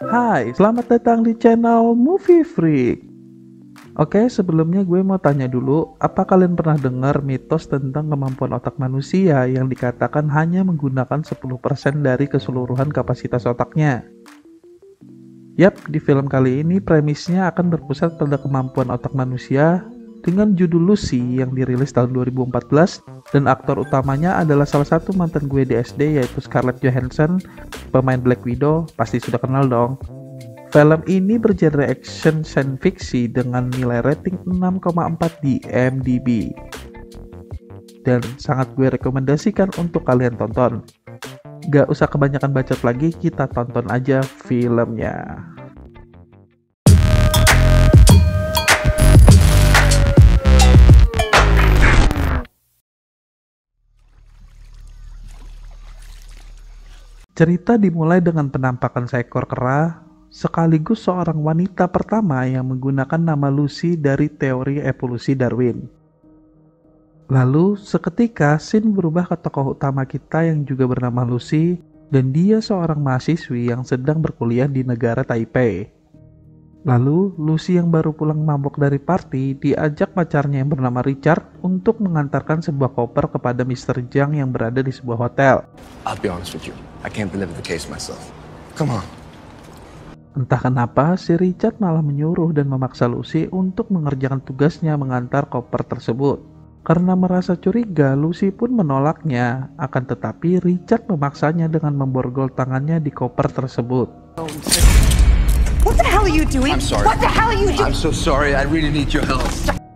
Hai, selamat datang di channel Movie Freak. Oke, sebelumnya gue mau tanya dulu, apa kalian pernah dengar mitos tentang kemampuan otak manusia yang dikatakan hanya menggunakan 10% dari keseluruhan kapasitas otaknya? Yap, di film kali ini premisnya akan berpusat pada kemampuan otak manusia dengan judul Lucy yang dirilis tahun 2014 dan aktor utamanya adalah salah satu mantan gue di SD yaitu Scarlett Johansson, pemain Black Widow, pasti sudah kenal dong. Film ini bergenre action science fiction dengan nilai rating 6,4 di IMDb dan sangat gue rekomendasikan untuk kalian tonton. Gak usah kebanyakan bacot lagi, kita tonton aja filmnya. Cerita dimulai dengan penampakan seekor kera, sekaligus seorang wanita pertama yang menggunakan nama Lucy dari teori evolusi Darwin. Lalu, seketika scene berubah ke tokoh utama kita yang juga bernama Lucy, dan dia seorang mahasiswi yang sedang berkuliah di negara Taipei. Lalu, Lucy yang baru pulang mabok dari party diajak pacarnya yang bernama Richard untuk mengantarkan sebuah koper kepada Mr. Zhang yang berada di sebuah hotel. I'll be honest with you, I can't deliver the case myself. Come on. Entah kenapa, si Richard malah menyuruh dan memaksa Lucy untuk mengerjakan tugasnya mengantar koper tersebut. Karena merasa curiga, Lucy pun menolaknya, akan tetapi Richard memaksanya dengan memborgol tangannya di koper tersebut. What the hell are you doing? I'm sorry. What the hell are you doing? I'm so sorry, I really need your help.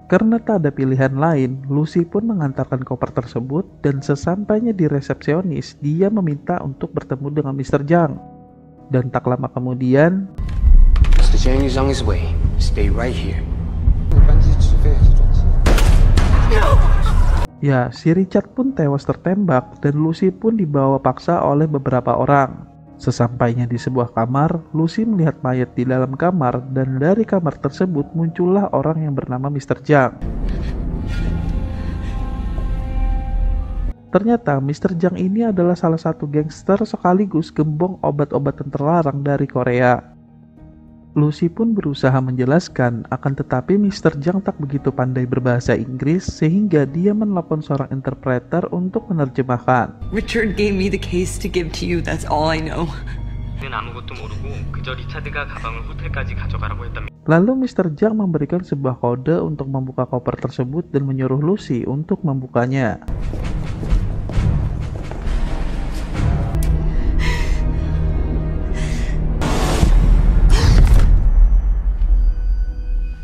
Karena tak ada pilihan lain, Lucy pun mengantarkan koper tersebut dan sesampainya di resepsionis, dia meminta untuk bertemu dengan Mr. Zhang. Dan tak lama kemudian, Mr. Zhang is on his way. Stay right here. ya si Richard pun tewas tertembak dan Lucy pun dibawa paksa oleh beberapa orang. Sesampainya di sebuah kamar, Lucy melihat mayat di dalam kamar dan dari kamar tersebut muncullah orang yang bernama Mr. Zhang. Ternyata Mr. Zhang ini adalah salah satu gangster sekaligus gembong obat-obatan terlarang dari Korea. Lucy pun berusaha menjelaskan, akan tetapi Mr. Zhang tak begitu pandai berbahasa Inggris sehingga dia menelpon seorang interpreter untuk menerjemahkan. Richard gave me the case to give to you. That's all I know. Lalu Mr. Zhang memberikan sebuah kode untuk membuka koper tersebut dan menyuruh Lucy untuk membukanya.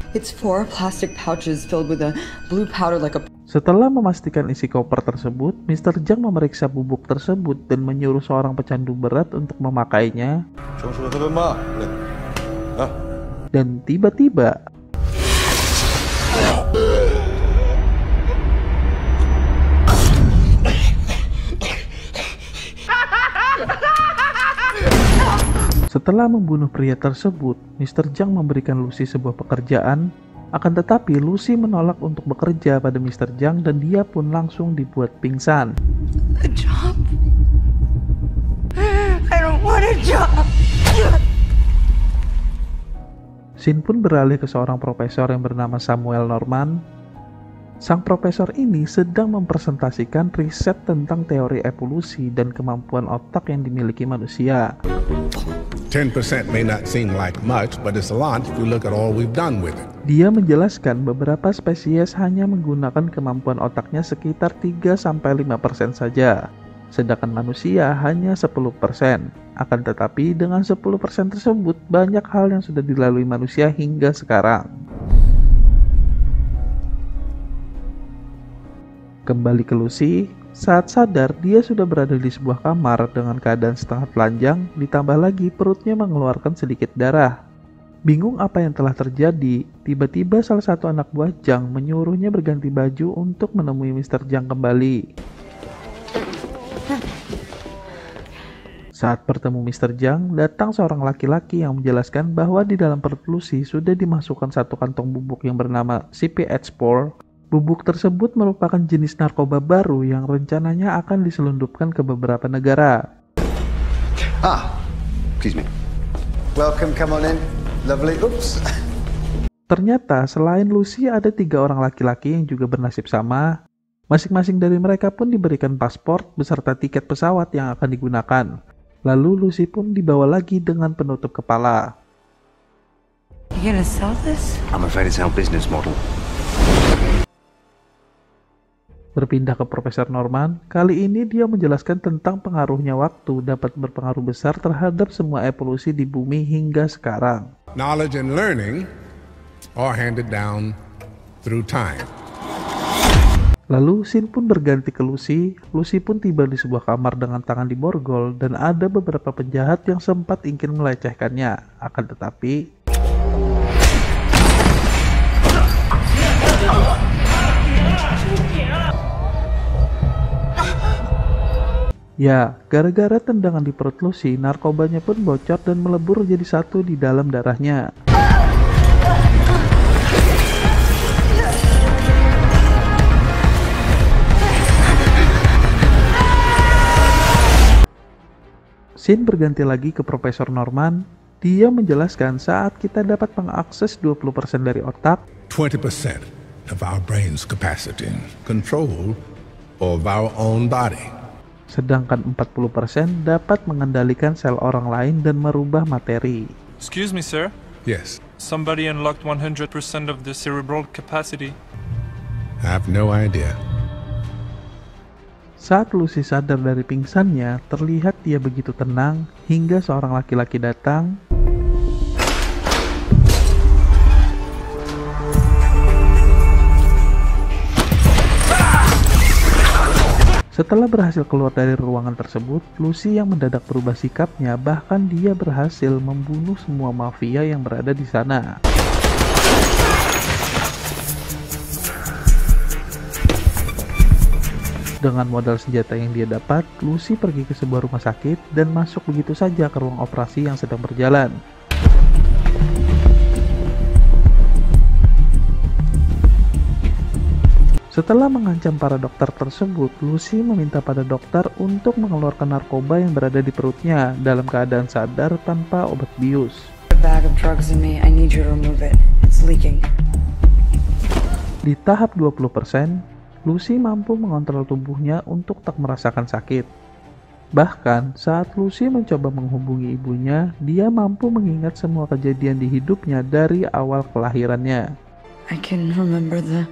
It's 4 plastic pouches filled with a blue powder like a... Setelah memastikan isi koper tersebut, Mr. Zhang memeriksa bubuk tersebut dan menyuruh seorang pecandu berat untuk memakainya. Dan tiba-tiba setelah membunuh pria tersebut, Mr. Zhang memberikan Lucy sebuah pekerjaan, akan tetapi Lucy menolak untuk bekerja pada Mr. Zhang dan dia pun langsung dibuat pingsan. A job? I don't want a job. Scene pun beralih ke seorang profesor yang bernama Samuel Norman. Sang profesor ini sedang mempresentasikan riset tentang teori evolusi dan kemampuan otak yang dimiliki manusia. 10% may not seem like much, but it's a lot if you look at all we've done with it. Dia menjelaskan beberapa spesies hanya menggunakan kemampuan otaknya sekitar 3-5% saja, sedangkan manusia hanya 10%. Akan tetapi dengan 10% tersebut banyak hal yang sudah dilalui manusia hingga sekarang. Kembali ke Lucy, saat sadar dia sudah berada di sebuah kamar dengan keadaan setengah telanjang, ditambah lagi perutnya mengeluarkan sedikit darah. Bingung apa yang telah terjadi, tiba-tiba salah satu anak buah Zhang menyuruhnya berganti baju untuk menemui Mr. Zhang kembali. Saat bertemu Mr. Zhang, datang seorang laki-laki yang menjelaskan bahwa di dalam perut Lucy sudah dimasukkan satu kantong bubuk yang bernama CPH4. Bubuk tersebut merupakan jenis narkoba baru yang rencananya akan diselundupkan ke beberapa negara. Excuse me. welcome, come on in. Lovely, oops. Ternyata selain Lucy ada 3 orang laki-laki yang juga bernasib sama. Masing-masing dari mereka pun diberikan paspor beserta tiket pesawat yang akan digunakan. Lalu Lucy pun dibawa lagi dengan penutup kepala. You gonna sell this? I'm afraid it's our business model. Berpindah ke Profesor Norman, kali ini dia menjelaskan tentang pengaruhnya waktu dapat berpengaruh besar terhadap semua evolusi di bumi hingga sekarang. Knowledge and learning are handed down through time. Lalu scene pun berganti ke Lucy. Lucy pun tiba di sebuah kamar dengan tangan diborgol dan ada beberapa penjahat yang sempat ingin melecehkannya. Akan tetapi ya, gara-gara tendangan di perut Lucy, narkobanya pun bocor dan melebur jadi satu di dalam darahnya. Scene berganti lagi ke Profesor Norman. Dia menjelaskan saat kita dapat mengakses 20% dari otak, 20% of our brain's capacity, control of our own body. sedangkan 40% dapat mengendalikan sel orang lain dan merubah materi. Excuse me, sir. Yes, Somebody unlocked 100% of the cerebral capacity. I have no idea. Saat Lucy sadar dari pingsannya, terlihat dia begitu tenang hingga seorang laki-laki datang. Setelah berhasil keluar dari ruangan tersebut, Lucy yang mendadak berubah sikapnya, bahkan dia berhasil membunuh semua mafia yang berada di sana. Dengan modal senjata yang dia dapat, Lucy pergi ke sebuah rumah sakit dan masuk begitu saja ke ruang operasi yang sedang berjalan. Setelah mengancam para dokter tersebut, Lucy meminta pada dokter untuk mengeluarkan narkoba yang berada di perutnya dalam keadaan sadar tanpa obat bius. A bag of drugs in me. I need you to remove it. It's leaking. Di tahap 20%, Lucy mampu mengontrol tubuhnya untuk tak merasakan sakit. Bahkan saat Lucy mencoba menghubungi ibunya, dia mampu mengingat semua kejadian di hidupnya dari awal kelahirannya. I can remember the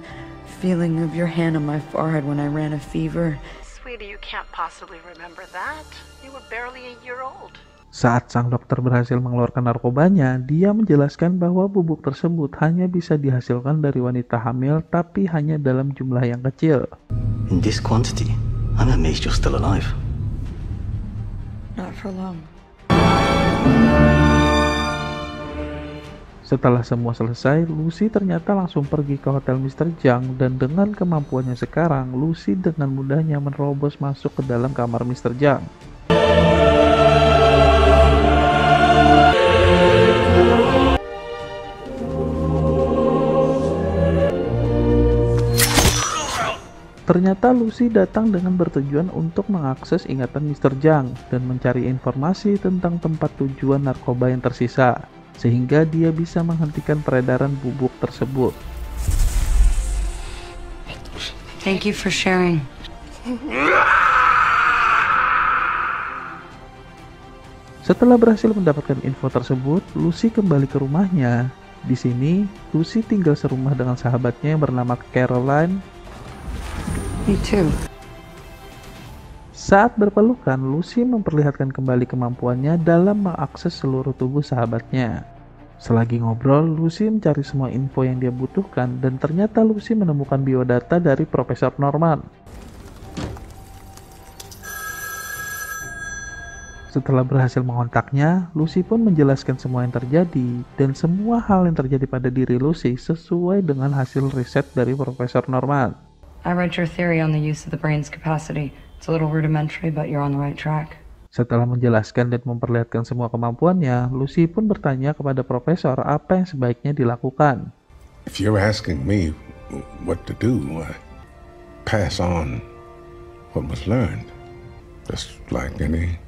feeling of your hand on my forehead when I ran a fever. Sweetie, you can't possibly remember that. You were barely a year old. Saat sang dokter berhasil mengeluarkan narkobanya, dia menjelaskan bahwa bubuk tersebut hanya bisa dihasilkan dari wanita hamil, tapi hanya dalam jumlah yang kecil. In this quantity, I'm amazed you're still alive. Not for long. Setelah semua selesai, Lucy ternyata langsung pergi ke hotel Mr. Zhang, dan dengan kemampuannya sekarang, Lucy dengan mudahnya menerobos masuk ke dalam kamar Mr. Zhang. Ternyata Lucy datang dengan bertujuan untuk mengakses ingatan Mr. Zhang dan mencari informasi tentang tempat tujuan narkoba yang tersisa, sehingga dia bisa menghentikan peredaran bubuk tersebut. Thank you for sharing. Setelah berhasil mendapatkan info tersebut, Lucy kembali ke rumahnya. Di sini, Lucy tinggal serumah dengan sahabatnya yang bernama Caroline. Me too. Saat berpelukan, Lucy memperlihatkan kembali kemampuannya dalam mengakses seluruh tubuh sahabatnya. Selagi ngobrol, Lucy mencari semua info yang dia butuhkan, dan ternyata Lucy menemukan biodata dari Profesor Norman. Setelah berhasil mengontaknya, Lucy pun menjelaskan semua yang terjadi, dan semua hal yang terjadi pada diri Lucy sesuai dengan hasil riset dari Profesor Norman. I read your theory on the use of the brain's capacity. It's a little rudimentary, but you're on the right track. Setelah menjelaskan dan memperlihatkan semua kemampuannya, Lucy pun bertanya kepada Profesor apa yang sebaiknya dilakukan. If you're asking me what to do, pass on what was learned, just like any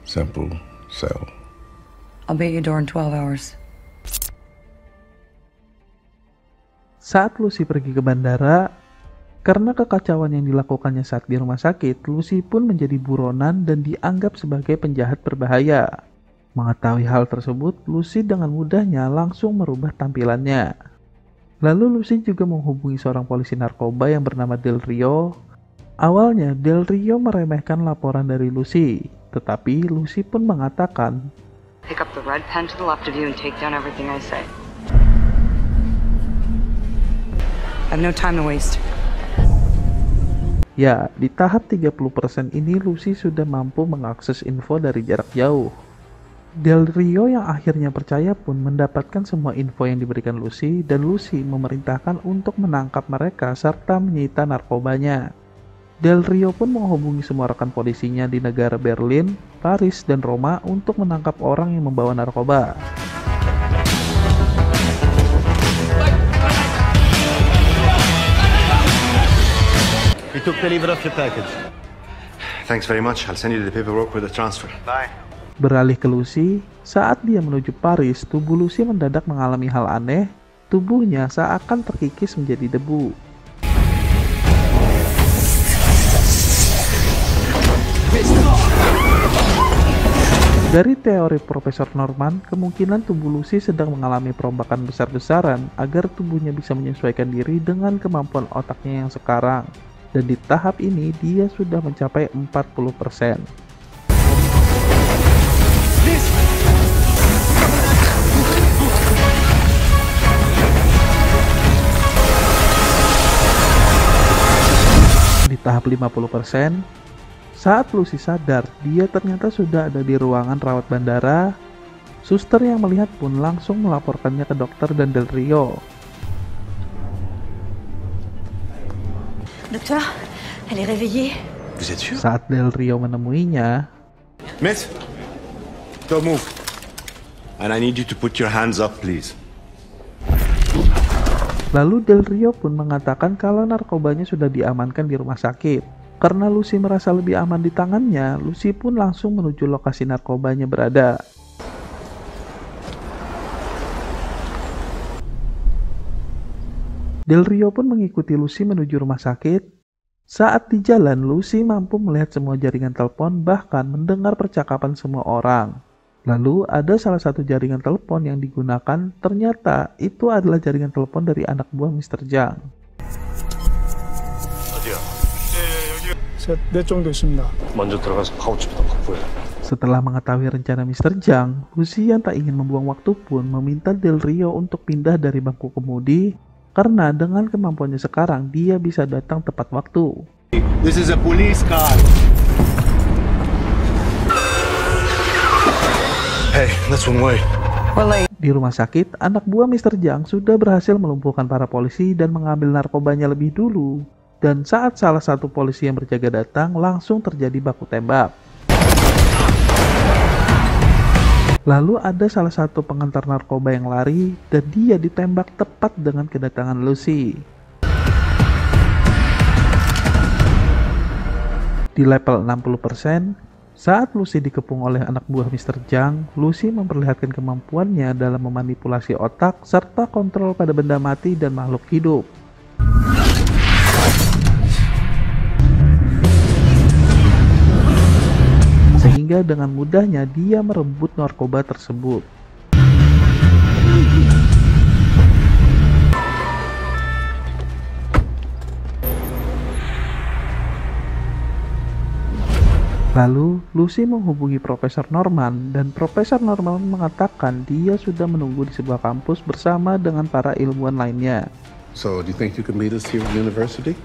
simple cell I'll be at your door in 12 hours. Saat Lucy pergi ke bandara, karena kekacauan yang dilakukannya saat di rumah sakit, Lucy pun menjadi buronan dan dianggap sebagai penjahat berbahaya. Mengetahui hal tersebut, Lucy dengan mudahnya langsung merubah tampilannya. Lalu Lucy juga menghubungi seorang polisi narkoba yang bernama Del Rio. Awalnya Del Rio meremehkan laporan dari Lucy, tetapi Lucy pun mengatakan, Pick up the red pen to the left of you and take down everything I say. I have no time to waste. ya, di tahap 30% ini Lucy sudah mampu mengakses info dari jarak jauh. Del Rio yang akhirnya percaya pun mendapatkan semua info yang diberikan Lucy, dan Lucy memerintahkan untuk menangkap mereka serta menyita narkobanya. Del Rio pun menghubungi semua rekan polisinya di negara Berlin, Paris, dan Roma untuk menangkap orang yang membawa narkoba. We took delivery of your package. Thanks very much. I'll send you the paperwork with the transfer. Bye. Beralih ke Lucy, saat dia menuju Paris, tubuh Lucy mendadak mengalami hal aneh. Tubuhnya seakan terkikis menjadi debu. Dari teori Profesor Norman, kemungkinan tubuh Lucy sedang mengalami perombakan besar-besaran agar tubuhnya bisa menyesuaikan diri dengan kemampuan otaknya yang sekarang. Dan di tahap ini dia sudah mencapai 40%. Di tahap 50%, saat Lucy sadar, dia ternyata sudah ada di ruangan rawat bandara. Suster yang melihat pun langsung melaporkannya ke dokter dan Del Rio. Docteur, elle est réveillée. Vous êtes sûr? Saat Del Rio menemuinya, Miss, don't move. And I need you to put your hands up, please. lalu Del Rio pun mengatakan kalau narkobanya sudah diamankan di rumah sakit. Karena Lucy merasa lebih aman di tangannya, Lucy pun langsung menuju lokasi narkobanya berada. Del Rio pun mengikuti Lucy menuju rumah sakit. Saat di jalan, Lucy mampu melihat semua jaringan telepon, bahkan mendengar percakapan semua orang. Lalu ada salah satu jaringan telepon yang digunakan, ternyata itu adalah jaringan telepon dari anak buah Mr. Jang. Setelah mengetahui rencana Mr. Jang, Lucy yang tak ingin membuang waktu pun meminta Del Rio untuk pindah dari bangku kemudi, karena dengan kemampuannya sekarang dia bisa datang tepat waktu. This is a police car. Hey, that's one way. Di rumah sakit, anak buah Mr. Jang sudah berhasil melumpuhkan para polisi dan mengambil narkobanya lebih dulu. Dan saat salah satu polisi yang berjaga datang, langsung terjadi baku tembak. Lalu ada salah satu pengantar narkoba yang lari dan dia ditembak tepat dengan kedatangan Lucy. Di level 60%, saat Lucy dikepung oleh anak buah Mr. Jang, Lucy memperlihatkan kemampuannya dalam memanipulasi otak serta kontrol pada benda mati dan makhluk hidup. Sehingga dengan mudahnya dia merebut narkoba tersebut. Lalu, Lucy menghubungi Profesor Norman, dan Profesor Norman mengatakan dia sudah menunggu di sebuah kampus bersama dengan para ilmuwan lainnya. So, do you think you can lead us here at university?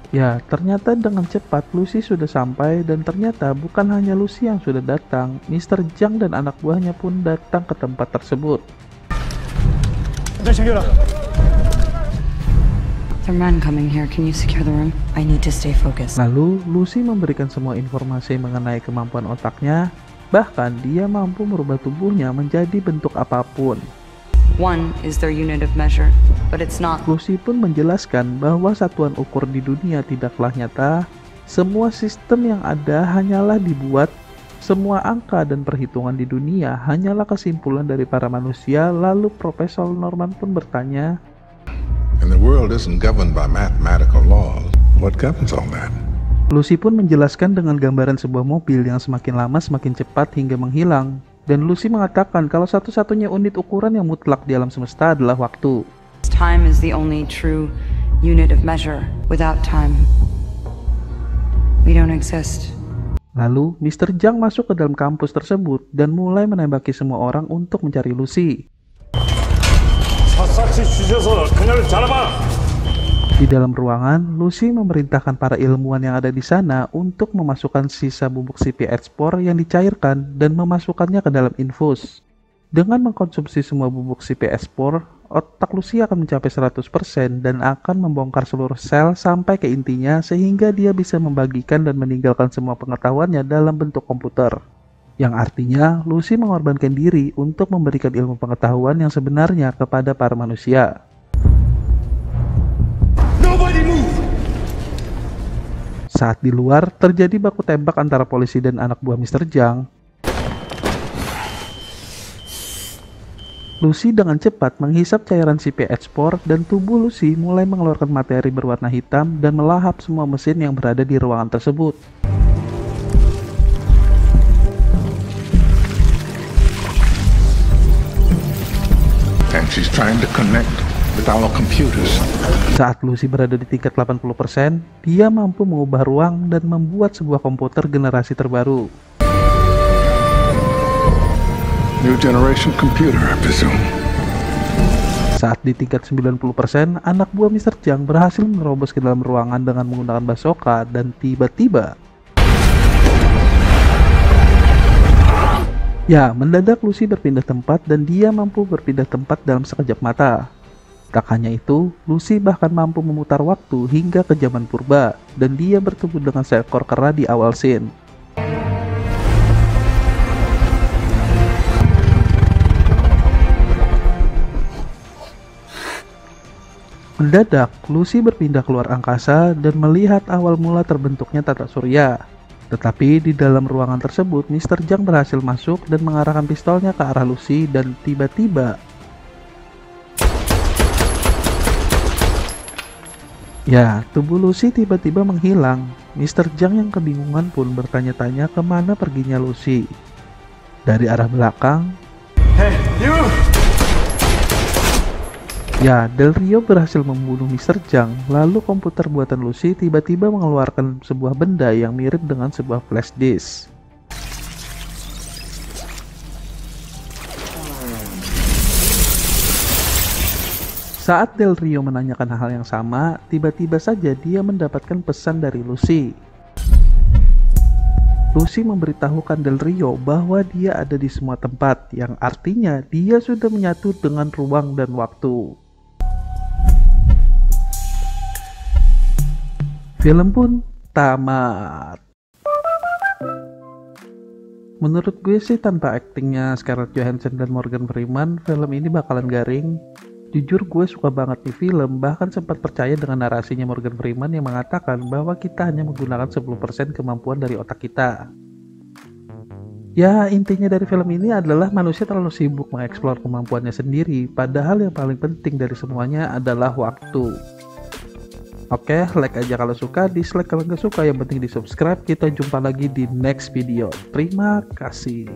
Ya, ternyata dengan cepat Lucy sudah sampai, dan ternyata bukan hanya Lucy yang sudah datang, Mr. Jang dan anak buahnya pun datang ke tempat tersebut. There are men coming here. Can you secure the room? I need to stay focused. Lalu, Lucy memberikan semua informasi mengenai kemampuan otaknya, bahkan dia mampu merubah tubuhnya menjadi bentuk apapun. One is their unit of measure, but it's not. Lucy pun menjelaskan bahwa satuan ukur di dunia tidaklah nyata, semua sistem yang ada hanyalah dibuat, Semua angka dan perhitungan di dunia hanyalah kesimpulan dari para manusia. Lalu Profesor Norman pun bertanya, And the world isn't governed by mathematical laws. What governs all that? Lucy pun menjelaskan dengan gambaran sebuah mobil yang semakin lama semakin cepat hingga menghilang. Dan Lucy mengatakan kalau satu-satunya unit ukuran yang mutlak di alam semesta adalah waktu. Time is the only true unit of measure. Without time, we don't exist. Lalu, Mr. Zhang masuk ke dalam kampus tersebut dan mulai menembaki semua orang untuk mencari Lucy. Di dalam ruangan, Lucy memerintahkan para ilmuwan yang ada di sana untuk memasukkan sisa bubuk CP-Spore yang dicairkan dan memasukkannya ke dalam infus. Dengan mengkonsumsi semua bubuk CP-Spore, otak Lucy akan mencapai 100% dan akan membongkar seluruh sel sampai ke intinya sehingga dia bisa membagikan dan meninggalkan semua pengetahuannya dalam bentuk komputer. Yang artinya Lucy mengorbankan diri untuk memberikan ilmu pengetahuan yang sebenarnya kepada para manusia. Saat di luar terjadi baku tembak antara polisi dan anak buah Mr. Zhang, Lucy dengan cepat menghisap cairan CP-Spore dan tubuh Lucy mulai mengeluarkan materi berwarna hitam dan melahap semua mesin yang berada di ruangan tersebut. And she's trying to connect with our computers. Saat Lucy berada di tingkat 80%, dia mampu mengubah ruang dan membuat sebuah komputer generasi terbaru. New generation computer, I presume. Saat di tingkat 90%, anak buah Mr. Zhang berhasil menerobos ke dalam ruangan dengan menggunakan bazooka dan tiba-tiba mendadak Lucy berpindah tempat dan dia mampu berpindah tempat dalam sekejap mata. Tak hanya itu, Lucy bahkan mampu memutar waktu hingga ke zaman purba dan dia bertemu dengan seekor kera di awal scene. Mendadak, Lucy berpindah keluar angkasa dan melihat awal mula terbentuknya tata surya. Tetapi di dalam ruangan tersebut, Mr. Zhang berhasil masuk dan mengarahkan pistolnya ke arah Lucy dan tiba-tiba tubuh Lucy tiba-tiba menghilang. Mr. Zhang yang kebingungan pun bertanya-tanya kemana perginya Lucy. Dari arah belakang, Hey, you! Del Rio berhasil membunuh Mr. Zhang. Lalu komputer buatan Lucy tiba-tiba mengeluarkan sebuah benda yang mirip dengan sebuah flash disk. Saat Del Rio menanyakan hal yang sama, tiba-tiba saja dia mendapatkan pesan dari Lucy. Lucy memberitahukan Del Rio bahwa dia ada di semua tempat, yang artinya dia sudah menyatu dengan ruang dan waktu. Film pun tamat. Menurut gue sih tanpa aktingnya Scarlett Johansson dan Morgan Freeman, film ini bakalan garing. Jujur gue suka banget nih film, bahkan sempat percaya dengan narasinya Morgan Freeman yang mengatakan bahwa kita hanya menggunakan 10% kemampuan dari otak kita. Ya, intinya dari film ini adalah manusia terlalu sibuk mengeksplor kemampuannya sendiri, padahal yang paling penting dari semuanya adalah waktu. Oke, like aja kalau suka, dislike kalau nggak suka, yang penting di subscribe. Kita jumpa lagi di next video. Terima kasih.